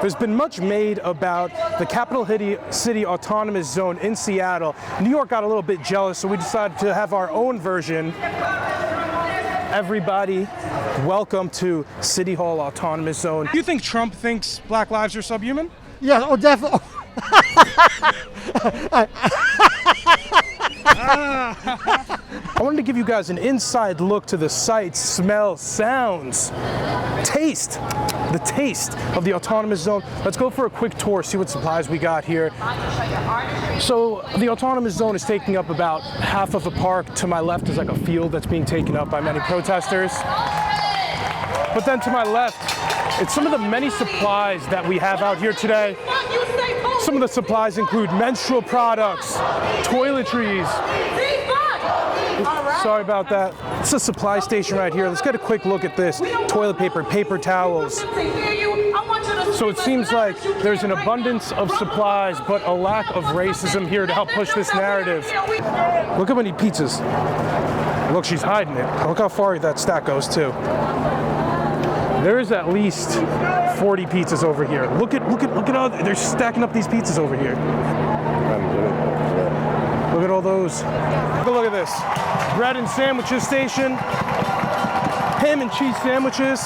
There's been much made about the Capital City Autonomous Zone in Seattle. New York got a little bit jealous, so we decided to have our own version. Everybody, welcome to City Hall Autonomous Zone. Do you think Trump thinks black lives are subhuman? Yeah, oh, definitely. I wanted to give you guys an inside look to the sights, smells, sounds, taste, the taste of the Autonomous Zone. Let's go for a quick tour, see what supplies we got here. So the Autonomous Zone is taking up about half of a park. To my left is like a field that's being taken up by many protesters. But then to my left, it's some of the many supplies that we have out here today. Some of the supplies include menstrual products, toiletries. Sorry about that. It's a supply station right here. Let's get a quick look at this. Toilet paper, paper towels. So it seems like there's an abundance of supplies, but a lack of racism here to help push this narrative. Look how many pizzas. Look, she's hiding it. Look how far that stack goes too. There is at least 40 pizzas over here. Look at all, they're stacking up these pizzas over here. Look at all those. Look at this. Bread and sandwiches station. Ham and cheese sandwiches.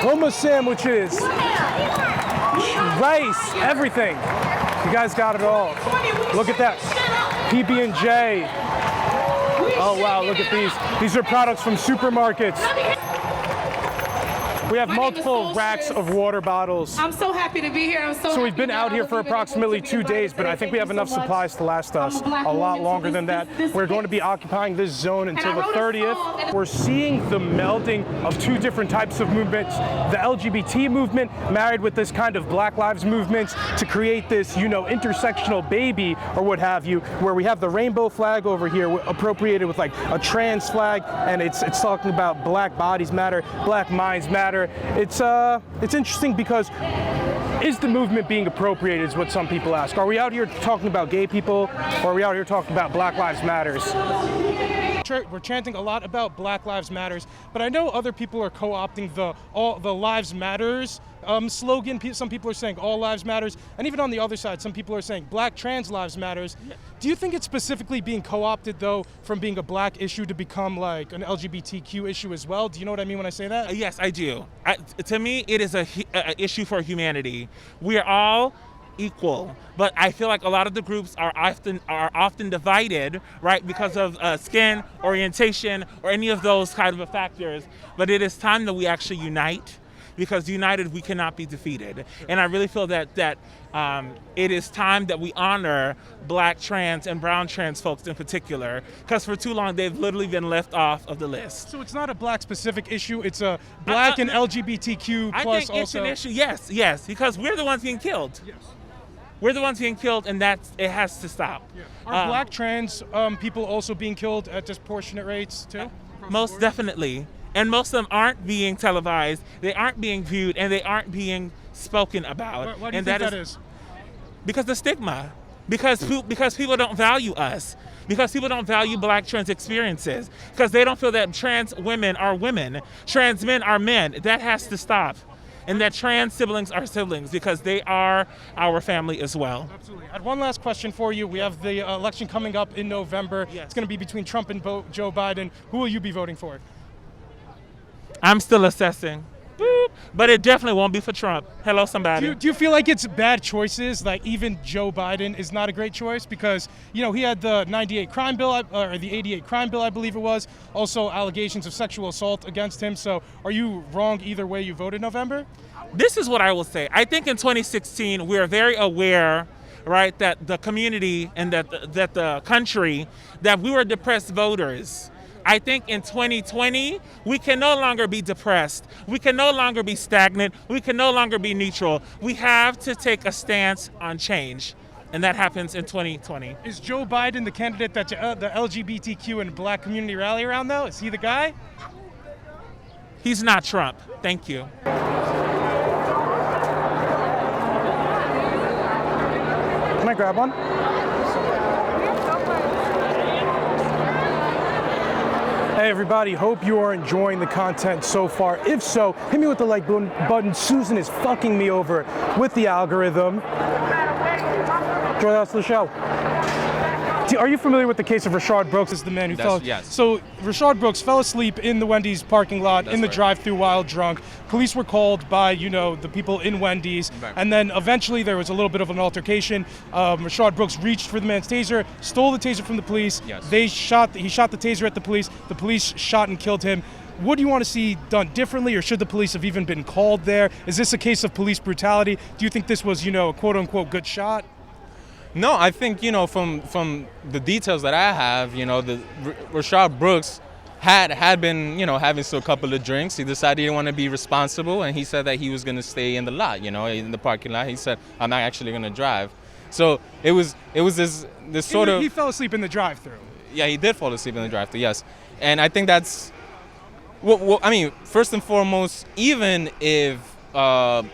Hummus sandwiches. Rice, everything. You guys got it all. Look at that. PB&J. Oh wow, look at these. These are products from supermarkets. We have multiple racks of water bottles. I'm so happy to be here. So we've been out here for approximately 2 days, but I think we have enough supplies to last us a lot longer than that. We're going to be occupying this zone until the 30th. We're seeing the melding of two different types of movements. The LGBT movement married with this kind of Black Lives movement to create this, you know, intersectional baby or what have you, where we have the rainbow flag over here appropriated with like a trans flag, and it's talking about black bodies matter, black minds matter. It's interesting because is the movement being appropriated is what some people ask. Are we out here talking about gay people, or are we out here talking about Black Lives Matters? We're chanting a lot about Black Lives Matters, but I know other people are co-opting the Lives Matters slogan. Some people are saying all lives matters, and even on the other side, some people are saying Black trans lives matters. Do you think it's specifically being co-opted though from being a black issue to become like an LGBTQ issue as well? Do you know what I mean when I say that? Yes, I do. To me, it is a issue for humanity. We are all equal, but I feel like a lot of the groups are often divided, right, because of skin, orientation, or any of those kind of factors. But it is time that we actually unite, because united we cannot be defeated. And I really feel that it is time that we honor Black trans and brown trans folks in particular, because for too long they've literally been left off of the list. So it's not a black specific issue, it's a black and LGBTQ plus I think also. It's an issue, yes, because we're the ones being killed. Yes. We're the ones being killed, and it has to stop. Yeah. Are black trans people also being killed at disproportionate rates too? Most definitely. And most of them aren't being televised, they aren't being viewed, and they aren't being spoken about. Why do you think that is? Because the stigma. Because people don't value us. Because people don't value Black trans experiences. Because they don't feel that trans women are women. Trans men are men. That has to stop. And that trans siblings are siblings, because they are our family as well. Absolutely. I had one last question for you. We have the election coming up in November. Yes. It's going to be between Trump and Joe Biden. Who will you be voting for? I'm still assessing. Boop. But it definitely won't be for Trump. Hello, somebody. Do you feel like it's bad choices? Like even Joe Biden is not a great choice because, you know, he had the 98 crime bill, or the 88 crime bill, I believe it was. Also allegations of sexual assault against him. So are you wrong either way you voted November? This is what I will say. I think in 2016, we are very aware, right, that the community and that the country, that we were depressed voters. I think in 2020, we can no longer be depressed. We can no longer be stagnant. We can no longer be neutral. We have to take a stance on change, and that happens in 2020. Is Joe Biden the candidate that the LGBTQ and black community rally around, though? Is he the guy? He's not Trump. Thank you. Can I grab one? Hey everybody, hope you are enjoying the content so far. If so, hit me with the like button. Susan is fucking me over with the algorithm. Join us to the show. Are you familiar with the case of Rashard Brooks? This is the man who fell. Yes. So Rashard Brooks fell asleep in the Wendy's parking lot in the drive-thru while drunk. Police were called by, the people in Wendy's, and then eventually there was a little bit of an altercation. Rashard Brooks reached for the man's taser, stole the taser from the police. Yes. He shot the taser at the police. The police shot and killed him. What do you want to see done differently, or should the police have even been called there? Is this a case of police brutality? Do you think this was, a quote-unquote good shot? No, I think, from the details that I have, the Rashard Brooks had been, having a couple of drinks. He decided he didn't want to be responsible, and he said that he was going to stay in the lot, in the parking lot. He said, I'm not actually going to drive. So it was this sort of... He fell asleep in the drive-thru. Yeah, he did fall asleep in the drive-thru, yes. And I think that's... Well, I mean, first and foremost, even if the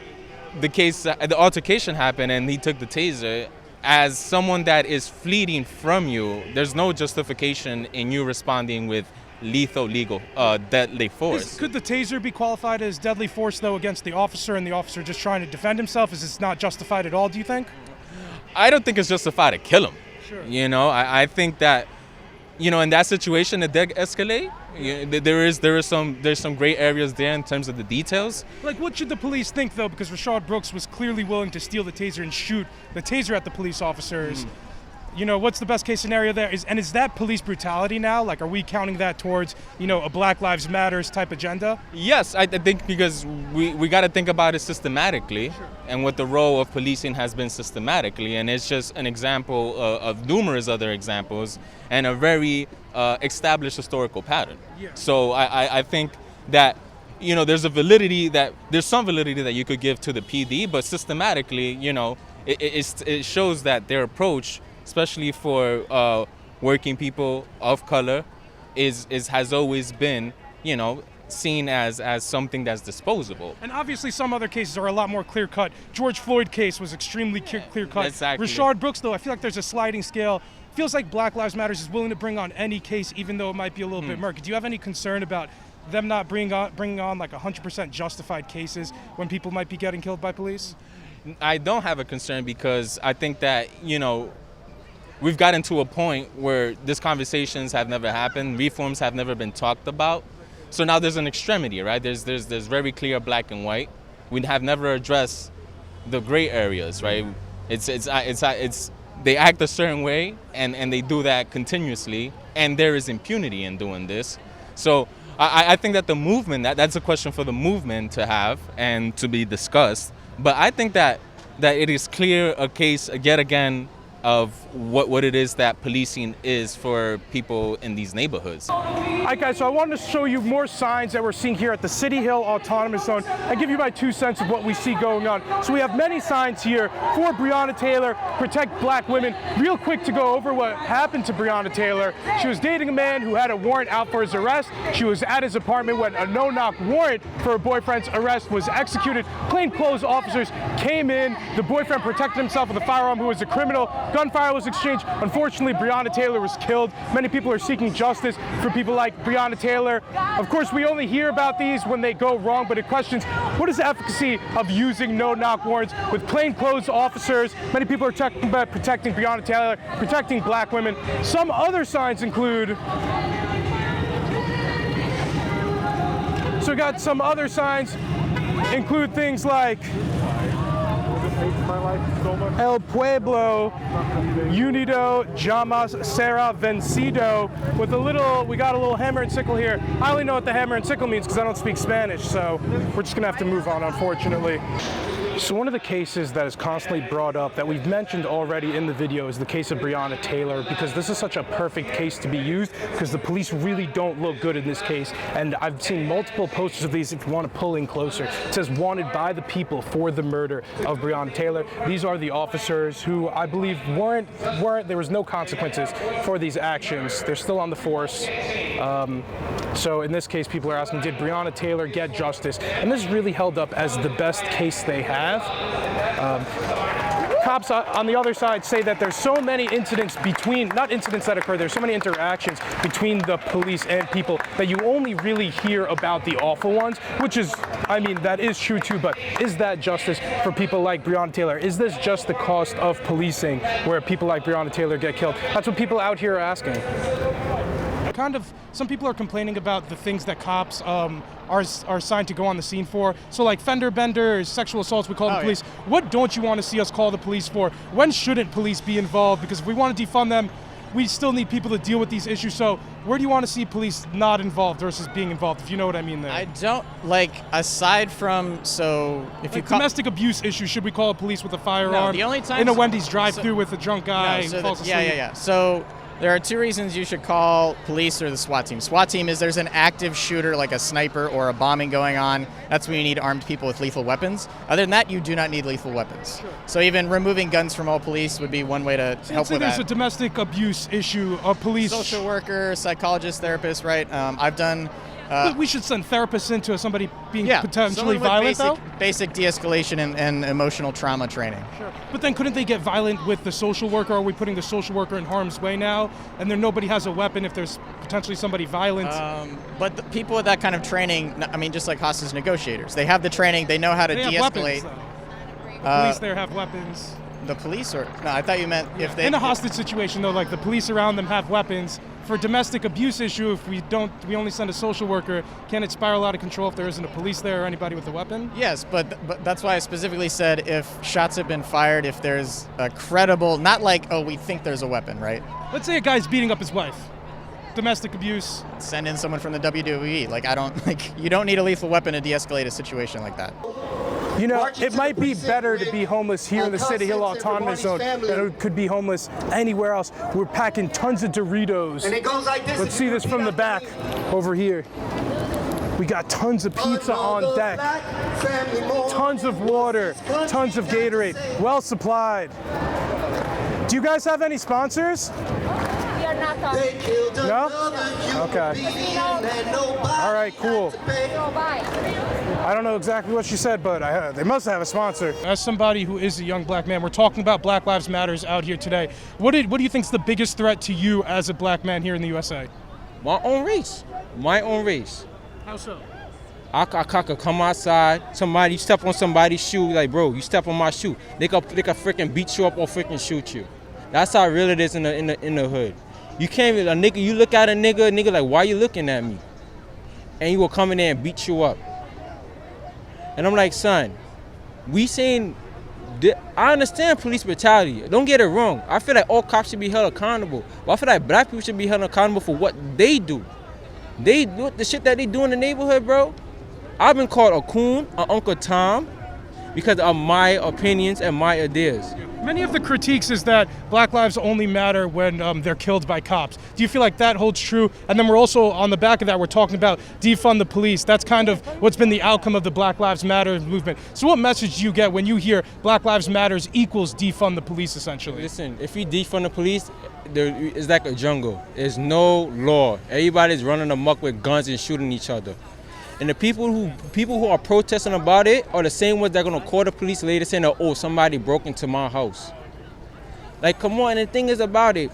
altercation happened and he took the taser, as someone that is fleeing from you, there's no justification in you responding with deadly force. Could the taser be qualified as deadly force, though, against the officer and the officer just trying to defend himself? Is this not justified at all, do you think? I don't think it's justified to kill him. Sure. I think that, in that situation, it did escalate. There's some gray areas there in terms of the details. Like, what should the police think, though? Because Rashard Brooks was clearly willing to steal the taser and shoot the taser at the police officers. What's the best case scenario there? Is that police brutality now? Like, are we counting that towards, a Black Lives Matters type agenda? Yes, I think because we got to think about it systematically, sure, and what the role of policing has been systematically. And it's just an example of numerous other examples and a very established historical pattern. Yeah. So I think that, there's some validity that you could give to the PD, but systematically, it shows that their approach, especially for working people of color, has always been, seen as something that's disposable. And obviously some other cases are a lot more clear-cut. George Floyd case was extremely clear-cut. Exactly. Rashard Brooks, though, I feel like there's a sliding scale. Feels like Black Lives Matters is willing to bring on any case, even though it might be a little bit murky. Do you have any concern about them not bringing on like 100% justified cases when people might be getting killed by police? I don't have a concern because I think that, we've gotten to a point where these conversations have never happened, reforms have never been talked about. So now there's an extremity, right? There's very clear black and white. We have never addressed the gray areas, right? They act a certain way and they do that continuously, and there is impunity in doing this. So I think that the movement, that's a question for the movement to have and to be discussed. But I think that it is clear a case yet again of what it is that policing is for people in these neighborhoods. All right, guys, so I wanted to show you more signs that we're seeing here at the City Hill Autonomous Zone and give you my 2 cents of what we see going on. So we have many signs here for Brianna Taylor, protect black women. Real quick to go over what happened to Brianna Taylor. She was dating a man who had a warrant out for his arrest. She was at his apartment when a no-knock warrant for her boyfriend's arrest was executed. Plainclothes officers came in. The boyfriend protected himself with a firearm who was a criminal. Gunfire was exchanged. Unfortunately, Brianna Taylor was killed. Many people are seeking justice for people like Brianna Taylor. Of course, we only hear about these when they go wrong, but it questions what is the efficacy of using no-knock warrants with plainclothes officers. Many people are talking about protecting Brianna Taylor, protecting black women. Some other signs include... So we got some other signs include things like El Pueblo, Unido, Llamas, Serra, Vencido, with we got a little hammer and sickle here. I only know what the hammer and sickle means because I don't speak Spanish, so we're just gonna have to move on, unfortunately. So one of the cases that is constantly brought up that we've mentioned already in the video is the case of Brianna Taylor, because this is such a perfect case to be used because the police really don't look good in this case. And I've seen multiple posters of these if you want to pull in closer. It says wanted by the people for the murder of Brianna Taylor. These are the officers who I believe there was no consequences for these actions. They're still on the force. So in this case, people are asking, did Brianna Taylor get justice? And this is really held up as the best case they have. cops on the other side say that there's so many incidents not incidents that occur, there's so many interactions between the police and people that you only really hear about the awful ones, which is, I mean, that is true too, but is that justice for people like Brianna Taylor? Is this just the cost of policing where people like Brianna Taylor get killed? That's what people out here are asking. Some people are complaining about the things that cops are assigned to go on the scene for. So like fender benders, sexual assaults, we call the police. Yeah. What don't you want to see us call the police for? When shouldn't police be involved? Because if we want to defund them, we still need people to deal with these issues. So where do you want to see police not involved versus being involved, if you know what I mean there? I don't, aside from, if you call... domestic abuse issues, should we call police with a firearm? No, the only time... In a Wendy's drive-thru with a drunk guy who falls asleep? Yeah. So there are two reasons you should call police or the SWAT team. SWAT team is there's an active shooter like a sniper or a bombing going on. That's when you need armed people with lethal weapons. Other than that, you do not need lethal weapons. Sure. So even removing guns from all police would be one way to help with that. There's a domestic abuse issue of police. Social worker, psychologist, therapist, right? I've done... we should send therapists into somebody being potentially violent, though? Basic de-escalation and emotional trauma training. Sure. But then couldn't they get violent with the social worker? Are we putting the social worker in harm's way now? And then nobody has a weapon if there's potentially somebody violent? But the people with that kind of training, I mean, just like hostage negotiators, they have the training, they know how to de-escalate. The police there have weapons. The police? No, I thought you meant if they... In a hostage situation, though, like the police around them have weapons. For a domestic abuse issue, if we only send a social worker, can it spiral out of control if there isn't a police there or anybody with a weapon? Yes, but that's why I specifically said if shots have been fired, if there's a credible, not like, we think there's a weapon, right? Let's say a guy's beating up his wife. Domestic abuse. Send in someone from the WWE. You don't need a lethal weapon to de-escalate a situation like that. You know, it might be better to be homeless here in the City Hill Autonomous Zone than it could be homeless anywhere else. We're packing tons of Doritos. And it goes like this. Let's see this from the back over here. We got tons of pizza on deck, tons of water, tons of Gatorade, well supplied. Do you guys have any sponsors? We are not talking. No? Okay. All right, cool. I don't know exactly what she said, but they must have a sponsor. As somebody who is a young black man, we're talking about Black Lives Matters out here today. What do you think is the biggest threat to you as a black man here in the USA? My own race. How so? I could come outside, you step on somebody's shoe, like, bro, you step on my shoe. They could freaking beat you up or freaking shoot you. That's how real it is in the hood. You can't even, you look at a nigga like, why you looking at me? And he will come in there and beat you up. And I'm like, son, I understand police brutality. Don't get it wrong. I feel like all cops should be held accountable. But I feel like black people should be held accountable for what they do. They do the shit that they do in the neighborhood, bro. I've been called a coon, an Uncle Tom, because of my opinions and my ideas. Many of the critiques is that black lives only matter when they're killed by cops. Do you feel like that holds true? And then we're also, on the back of that, we're talking about defund the police. That's kind of what's been the outcome of the Black Lives Matter movement. So what message do you get when you hear Black Lives Matters equals defund the police, essentially? Listen, if you defund the police, it's like a jungle. There's no law. Everybody's running amok with guns and shooting each other. And the people who are protesting about it are the same ones that are gonna call the police later saying, oh, somebody broke into my house. Like, come on, and the thing is about it,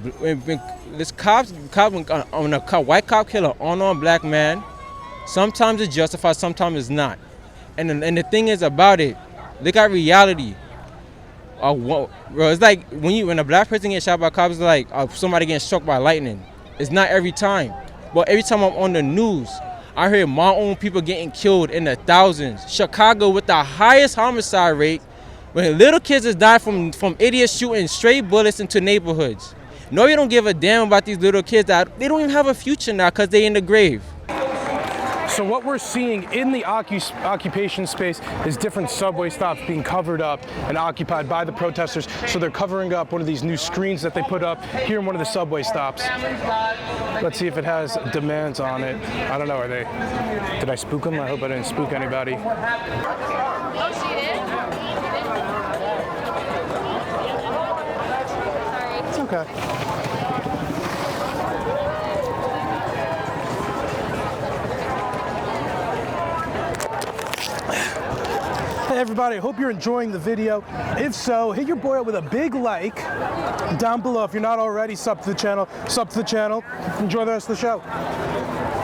this when a white cop kill an unarmed black man, sometimes it's justified, sometimes it's not. And the thing is about it, look at reality. Bro, it's like when a black person gets shot by cops, it's like somebody getting struck by lightning. It's not every time, but every time I'm on the news, I hear my own people getting killed in the thousands. Chicago with the highest homicide rate, when little kids is dying from idiots shooting stray bullets into neighborhoods. No, you don't give a damn about these little kids that they don't even have a future now because they in the grave. So what we're seeing in the occupation space is different subway stops being covered up and occupied by the protesters. So they're covering up one of these new screens that they put up here in one of the subway stops. Let's see if it has demands on it. I don't know, did I spook them? I hope I didn't spook anybody. Oh, she did? Sorry. It's okay. Hey everybody, I hope you're enjoying the video. If so, hit your boy up with a big like down below. If you're not already, sub to the channel. Enjoy the rest of the show.